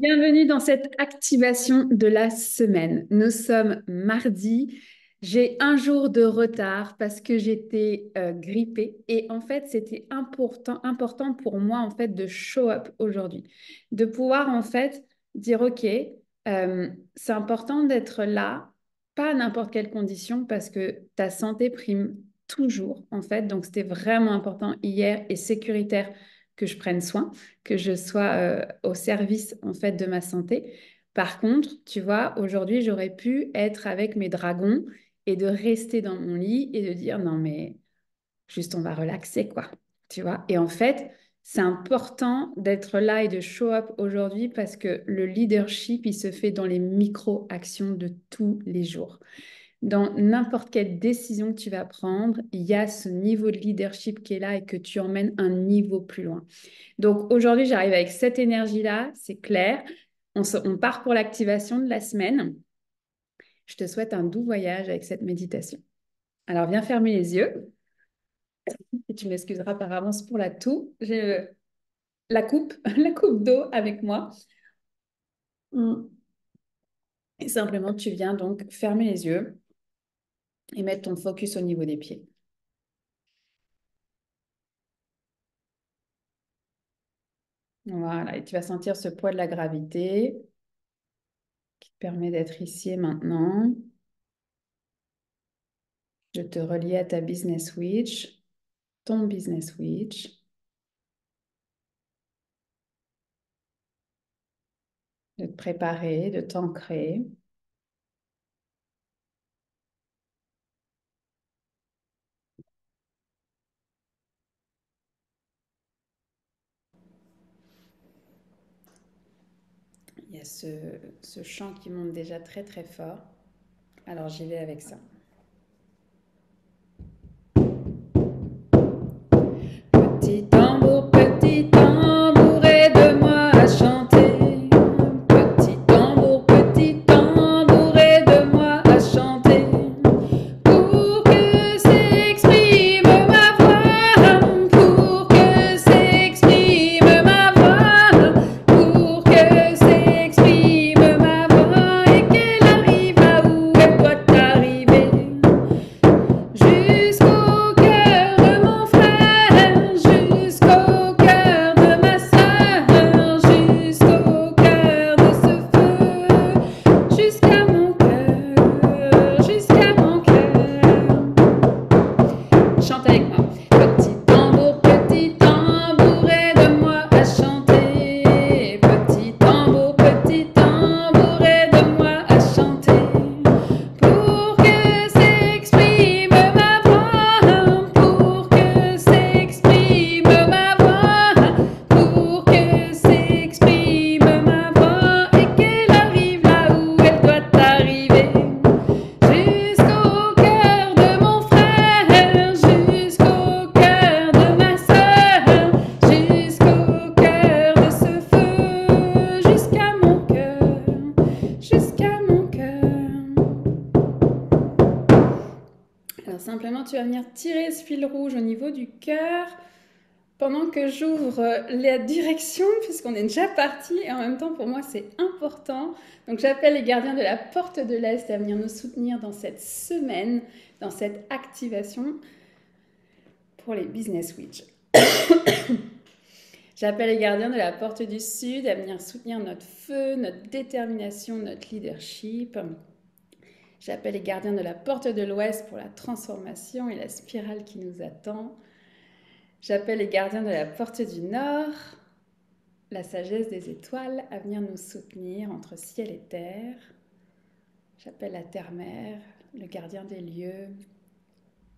Bienvenue dans cette activation de la semaine. Nous sommes mardi. J'ai un jour de retard parce que j'étais grippée et en fait c'était important pour moi en fait de show up aujourd'hui, de pouvoir en fait dire ok, c'est important d'être là, pas à n'importe quelle condition parce que ta santé prime toujours en fait. Donc c'était vraiment important hier et sécuritaire que je prenne soin, que je sois au service en fait de ma santé. Par contre, tu vois, aujourd'hui, j'aurais pu être avec mes dragons et de rester dans mon lit et de dire non mais juste on va relaxer quoi, tu vois. Et en fait, c'est important d'être là et de show up aujourd'hui parce que le leadership, il se fait dans les micro-actions de tous les jours. Dans n'importe quelle décision que tu vas prendre, il y a ce niveau de leadership qui est là et que tu emmènes un niveau plus loin. Donc aujourd'hui, j'arrive avec cette énergie-là, c'est clair. On part pour l'activation de la semaine. Je te souhaite un doux voyage avec cette méditation. Alors viens fermer les yeux et tu m'excuseras par avance pour la toux. J'ai la coupe, la coupe d'eau avec moi. Et simplement, tu viens donc fermer les yeux et mettre ton focus au niveau des pieds. Voilà, et tu vas sentir ce poids de la gravité qui te permet d'être ici et maintenant. Je te relie à ta business witch, ton business witch. De te préparer, de t'ancrer. Il y a ce chant qui monte déjà très très fort. Alors j'y vais avec ça. Petit tambour, aide-moi à chanter. Petit tambour, aide-moi à chanter. Pour que s'exprime ma voix, pour que s'exprime ma voix, pour que s'exprime ma voix et qu'elle arrive là où elle doit arriver. Jusqu'au cœur de mon frère, jusqu'au cœur de ma sœur, jusqu'au cœur de ce feu, jusqu'à mon cœur. Chante avec moi. Petit tambour, aide-moi à chanter. Petit tambour, aide-moi à chanter. Pour que s'exprime ma voix, pour que s'exprime ma voix, pour que s'exprime ma voix et qu'elle arrive là où elle doit arriver. Jusqu'au cœur de mon frère, jusqu'au cœur de ma sœur, jusqu'au cœur de ce feu, jusqu'à mon cœur, jusqu'à mon cœur. Alors simplement, tu vas venir tirer ce fil rouge au niveau du cœur pendant que j'ouvre la direction, puisqu'on est déjà parti, et en même temps, pour moi, c'est important. Donc j'appelle les gardiens de la porte de l'Est à venir nous soutenir dans cette semaine, dans cette activation pour les Business Witch. J'appelle les gardiens de la porte du Sud à venir soutenir notre feu, notre détermination, notre leadership. J'appelle les gardiens de la porte de l'Ouest pour la transformation et la spirale qui nous attend. J'appelle les gardiens de la porte du Nord, la sagesse des étoiles, à venir nous soutenir entre ciel et terre. J'appelle la terre-mère, le gardien des lieux,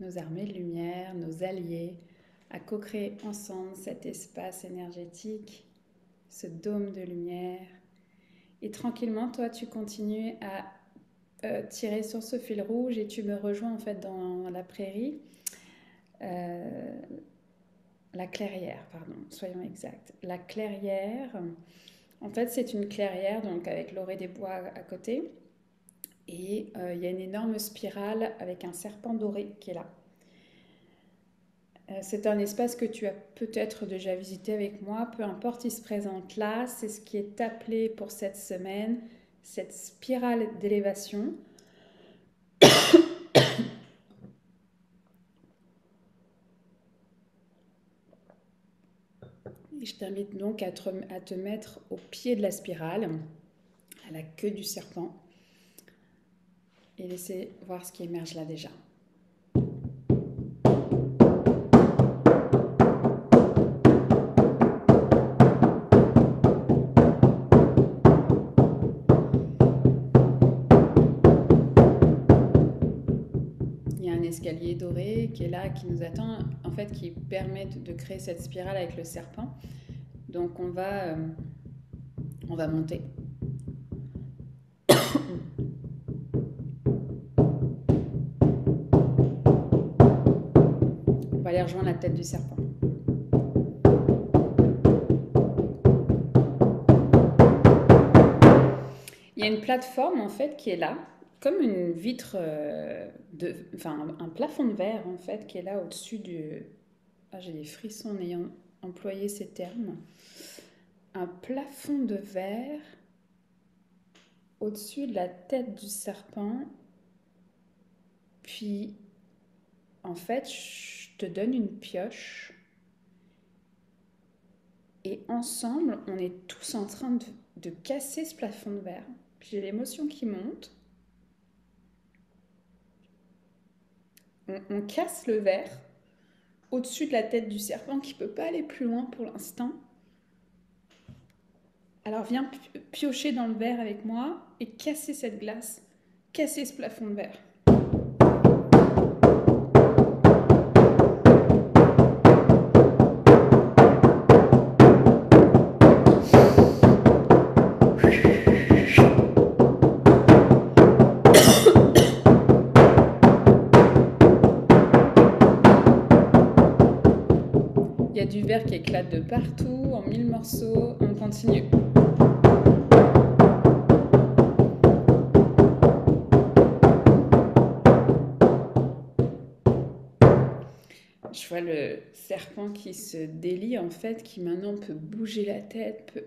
nos armées de lumière, nos alliés, à co-créer ensemble cet espace énergétique, ce dôme de lumière. Et tranquillement, toi, tu continues à tirer sur ce fil rouge et tu me rejoins en fait dans la prairie. La clairière, pardon, soyons exacts. La clairière, en fait, c'est une clairière donc avec l'orée des bois à côté. Et il y a une énorme spirale avec un serpent doré qui est là. C'est un espace que tu as peut-être déjà visité avec moi, peu importe, il se présente là. C'est ce qui est appelé pour cette semaine, cette spirale d'élévation. Et je t'invite donc à te mettre au pied de la spirale, à la queue du serpent, et laisser voir ce qui émerge là déjà. Il y a un escalier doré qui est là, qui nous attend, en fait, qui permet de créer cette spirale avec le serpent. Donc on va monter. On va aller rejoindre la tête du serpent. Il y a une plateforme en fait qui est là, comme une vitre, enfin un plafond de verre en fait qui est là au-dessus du. Ah, j'ai des frissons en ayant employé ces termes. Un plafond de verre au-dessus de la tête du serpent. Puis en fait, je te donne une pioche. Et ensemble, on est tous en train de casser ce plafond de verre. Puis j'ai l'émotion qui monte. On casse le verre au-dessus de la tête du serpent qui ne peut pas aller plus loin pour l'instant. Alors viens piocher dans le verre avec moi et casser cette glace, casser ce plafond de verre. Il y a du verre qui éclate de partout, en 1000 morceaux. On continue. Je vois le serpent qui se délie en fait, qui maintenant peut bouger la tête, peut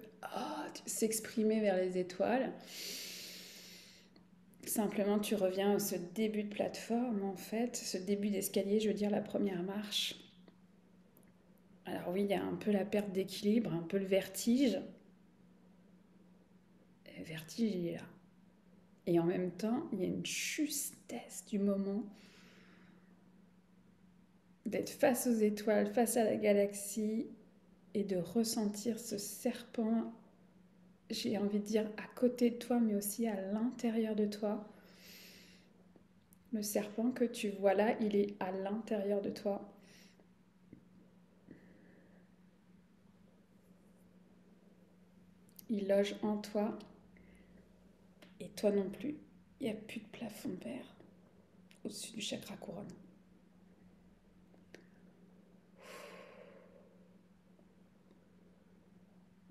s'exprimer vers les étoiles. Simplement, tu reviens à ce début de plateforme en fait, ce début d'escalier, je veux dire la première marche. Alors oui, il y a un peu la perte d'équilibre, un peu le vertige. Le vertige, il est là. Et en même temps, il y a une justesse du moment d'être face aux étoiles, face à la galaxie et de ressentir ce serpent, j'ai envie de dire à côté de toi, mais aussi à l'intérieur de toi. Le serpent que tu vois là, il est à l'intérieur de toi. Il loge en toi et toi non plus. Il n'y a plus de plafond de verre au-dessus du chakra couronne.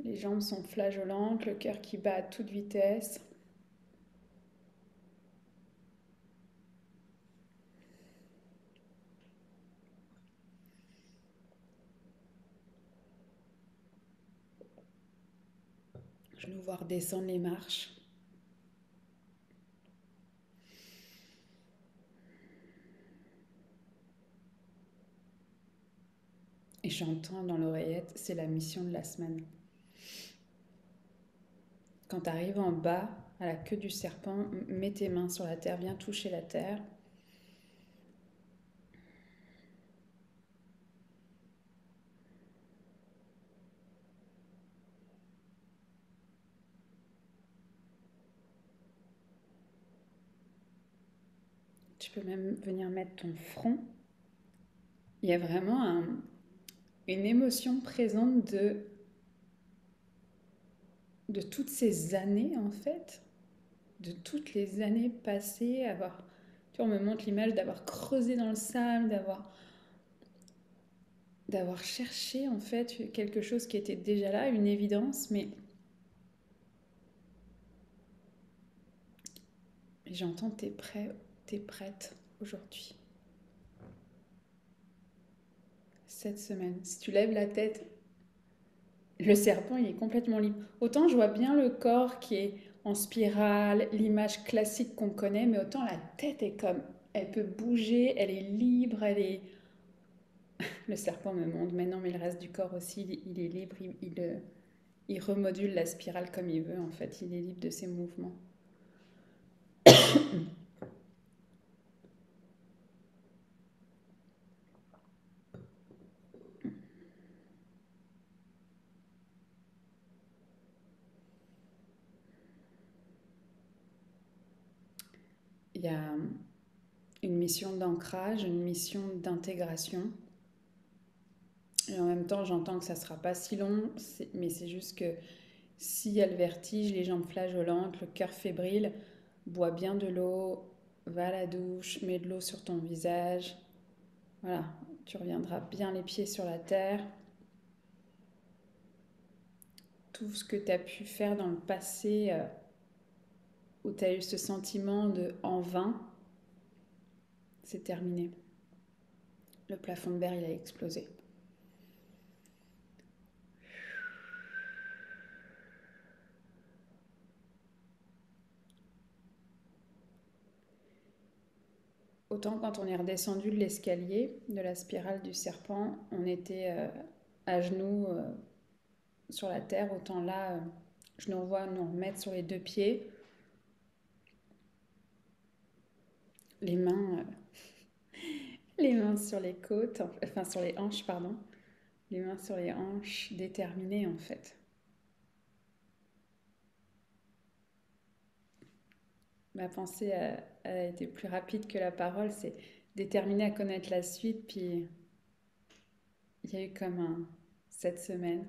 Les jambes sont flageolantes, le cœur qui bat à toute vitesse. Je nous vois redescendre les marches. Et j'entends dans l'oreillette, c'est la mission de la semaine. Quand tu arrives en bas, à la queue du serpent, mets tes mains sur la terre, viens toucher la terre. Tu peux même venir mettre ton front. Il y a vraiment une émotion présente de toutes ces années, en fait, de toutes les années passées, tu vois, on me montre l'image d'avoir creusé dans le sable, d'avoir cherché, en fait, quelque chose qui était déjà là, une évidence, mais j'entends t'es prêt, t'es prête aujourd'hui. cette semaine. Si tu lèves la tête, le serpent, il est complètement libre. Autant je vois bien le corps qui est en spirale, l'image classique qu'on connaît, mais autant la tête est comme, elle peut bouger, elle est libre, elle est... Le serpent me montre, mais non, mais le reste du corps aussi, il est libre, il remodule la spirale comme il veut, en fait, il est libre de ses mouvements. Il y a une mission d'ancrage, une mission d'intégration. Et en même temps, j'entends que ça ne sera pas si long, mais c'est juste que s'il y a le vertige, les jambes flageolantes, le cœur fébrile, bois bien de l'eau, va à la douche, mets de l'eau sur ton visage. Voilà, tu reviendras bien les pieds sur la terre. Tout ce que tu as pu faire dans le passé où tu as eu ce sentiment de en vain, c'est terminé. Le plafond de verre, il a explosé. Autant quand on est redescendu de l'escalier, de la spirale du serpent, on était à genoux sur la terre, autant là, je nous revois nous remettre sur les deux pieds, les mains, les mains sur les côtes, enfin sur les hanches, pardon, les mains sur les hanches, déterminées en fait. Ma pensée a été plus rapide que la parole, c'est déterminée à connaître la suite, puis il y a eu comme un cette semaine,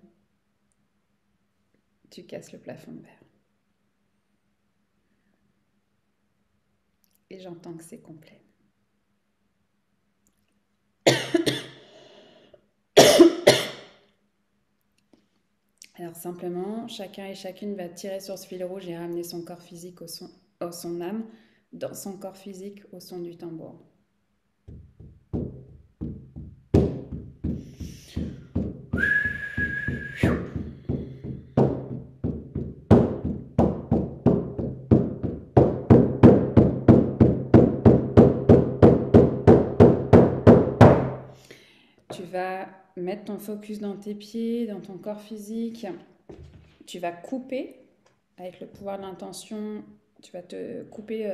tu casses le plafond de verre. Et j'entends que c'est complet. Alors simplement, chacun et chacune va tirer sur ce fil rouge et ramener son corps physique au son âme, dans son corps physique au son du tambour. Tu vas mettre ton focus dans tes pieds, dans ton corps physique. Tu vas couper avec le pouvoir de l'intention. Tu vas te couper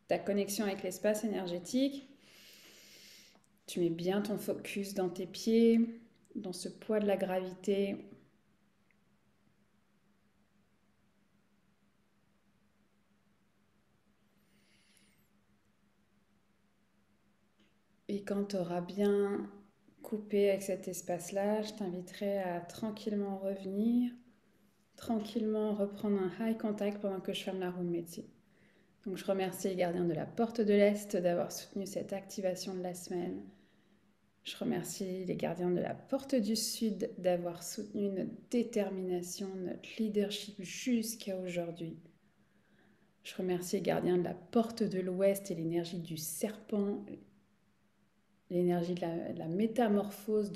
ta connexion avec l'espace énergétique. Tu mets bien ton focus dans tes pieds, dans ce poids de la gravité. Et quand tu auras bien coupé avec cet espace-là, je t'inviterai à tranquillement revenir, tranquillement reprendre un high contact pendant que je ferme la room médecine. Donc je remercie les gardiens de la porte de l'Est d'avoir soutenu cette activation de la semaine. Je remercie les gardiens de la porte du Sud d'avoir soutenu notre détermination, notre leadership jusqu'à aujourd'hui. Je remercie les gardiens de la porte de l'Ouest et l'énergie du serpent, l'énergie de la métamorphose,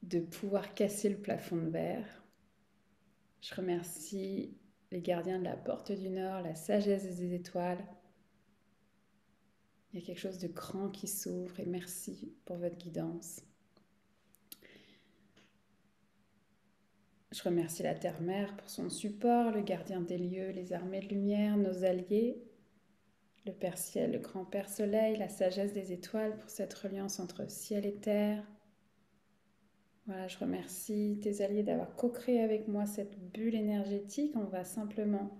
de pouvoir casser le plafond de verre. Je remercie les gardiens de la porte du Nord, la sagesse des étoiles. Il y a quelque chose de grand qui s'ouvre et merci pour votre guidance. Je remercie la Terre-Mère pour son support, le gardien des lieux, les armées de lumière, nos alliés, le Père Ciel, le Grand Père Soleil, la sagesse des étoiles pour cette reliance entre ciel et terre. Voilà, je remercie tes alliés d'avoir co-créé avec moi cette bulle énergétique. On va simplement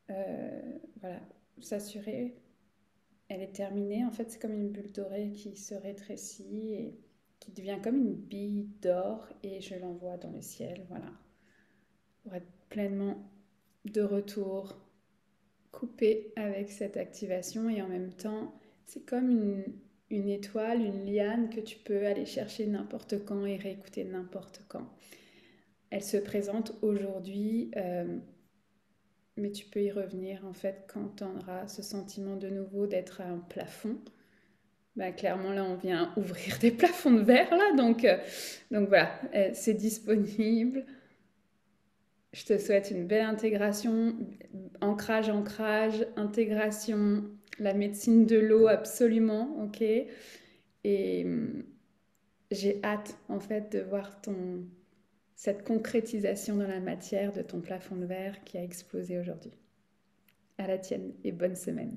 voilà, s'assurer. Elle est terminée. En fait, c'est comme une bulle dorée qui se rétrécit et qui devient comme une bille d'or et je l'envoie dans le ciel. Voilà, pour être pleinement de retour, coupé avec cette activation et en même temps, c'est comme une étoile, une liane que tu peux aller chercher n'importe quand et réécouter n'importe quand. Elle se présente aujourd'hui, mais tu peux y revenir en fait quand tu auras ce sentiment de nouveau d'être à un plafond. Bah, clairement, là, on vient ouvrir des plafonds de verre, là. Donc voilà, c'est disponible. Je te souhaite une belle intégration, ancrage, ancrage, intégration, la médecine de l'eau, absolument, ok. Et j'ai hâte, en fait, de voir cette concrétisation dans la matière de ton plafond de verre qui a explosé aujourd'hui. À la tienne et bonne semaine.